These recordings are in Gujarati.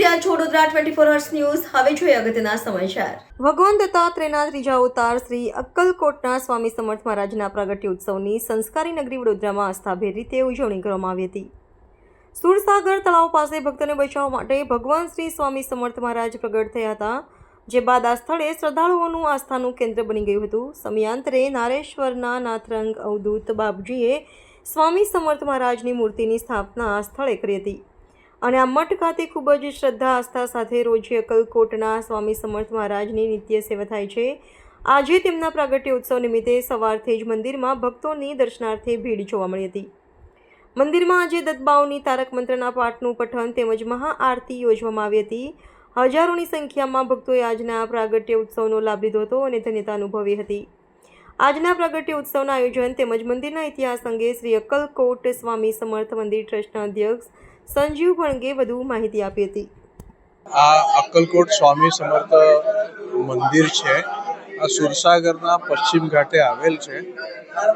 રહ્યા છો વડોદરા 24 અવર્સ ન્યૂઝ। હવે જોઈએ અગત્યના સમાચાર। ભગવાન દત્તાત્રેયના ત્રીજા અવતાર શ્રી અક્કલકોટના સ્વામી સમર્થ મહારાજના પ્રાગટ્ય ઉત્સવની સંસ્કારી નગરી વડોદરામાં આસ્થાભેર રીતે ઉજવણી કરવામાં આવી હતી। સુરસાગર તળાવ પાસે ભક્તોને બચાવવા માટે ભગવાન શ્રી સ્વામી સમર્થ મહારાજ પ્રગટ થયા હતા, જે બાદ આ સ્થળે શ્રદ્ધાળુઓનું આસ્થાનું કેન્દ્ર બની ગયું હતું। સમયાંતરે નારેશ્વરના નાથરંગ અવધૂત બાપજીએ સ્વામી સમર્થ મહારાજની મૂર્તિની સ્થાપના આ સ્થળે કરી હતી અને આ મઠ ખાતે ખૂબ જ શ્રદ્ધા આસ્થા સાથે રોજ અક્કલકોટના સ્વામી સમર્થ મહારાજની નિત્ય સેવા થાય છે। આજે તેમના પ્રાગટ્ય ઉત્સવ નિમિત્તે સવારથી જ મંદિરમાં ભક્તોની દર્શનાર્થે ભીડ જોવા મળી હતી। મંદિરમાં આજે દત્તબાવની તારક મંત્રના પાઠનું પઠન તેમજ મહાઆરતી યોજવામાં આવી હતી। હજારોની સંખ્યામાં ભક્તોએ આજના પ્રાગટ્ય ઉત્સવનો લાભ લીધો હતો અને ધન્યતા અનુભવી હતી। આજના પ્રાગટ્ય ઉત્સવના આયોજન તેમજ મંદિરના ઇતિહાસ અંગે શ્રી અક્કલકોટ સ્વામી સમર્થ મંદિર ટ્રસ્ટના અધ્યક્ષ સંજીવ ભણગે વધુ માહિતી આપી હતી। આ અક્કલકોટ સ્વામી સમર્થ મંદિર છે, આ સુરસાગરના પશ્ચિમ ઘાટે આવેલ છે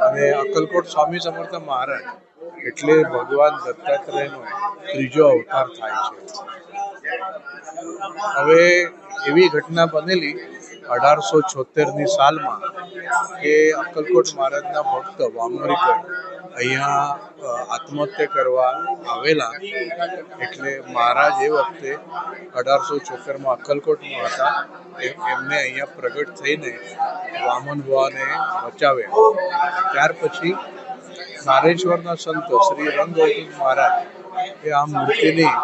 અને અક્કલકોટ સ્વામી સમર્થ મહારાજ એટલે ભગવાન દત્તાત્રેયનો ત્રીજો અવતાર થાય છે। હવે એવી ઘટના બનેલી 1876ની સાલમાં કે અક્કલકોટ મહારાજના ભક્ત વામોરીકર અહીંયા આત્મહત્યા કરવા આવેલા, એટલે મહારાજ એ વખતે 1876માં અક્કલકોટમાં હતા, એમને અહીંયા પ્રગટ થઈને વામન ભવાને બચાવ્યા। ત્યાર પછી નારેશ્વરના સંત શ્રી રંગ અવધૂત મહારાજ એ આ મૂર્તિની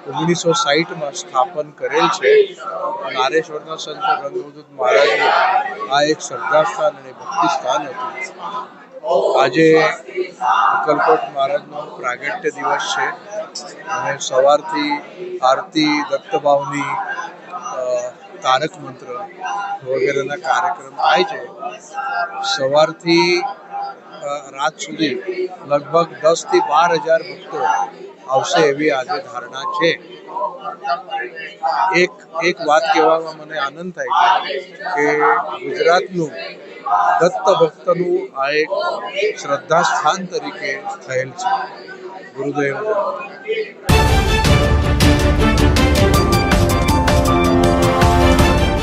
1960માં સ્થાપન કરેલ છે। નારેશ્વરના સંત રંગ અવધૂત મહારાજનું આ એક શ્રદ્ધાસ્થાન અને ભક્તિ સ્થાન હતું। આજે અક્કલકોટ મહારાજનો પ્રાગટ્ય દિવસ છે અને સવારથી આરતી, દત્તભાવની, તારક મંત્ર વગેરેના કાર્યક્રમ થાય છે। સવારથી રાત સુધી લગભગ 10,000 થી 12,000 ભક્તો આવશે એવી આજે ધારણા છે। એક વાત કહેવામાં મને આનંદ થાય છે કે ગુજરાતનું દત્ત ભક્તનું આ એક શ્રદ્ધા સ્થાન તરીકે થયેલ છે। ગુરુદેવ।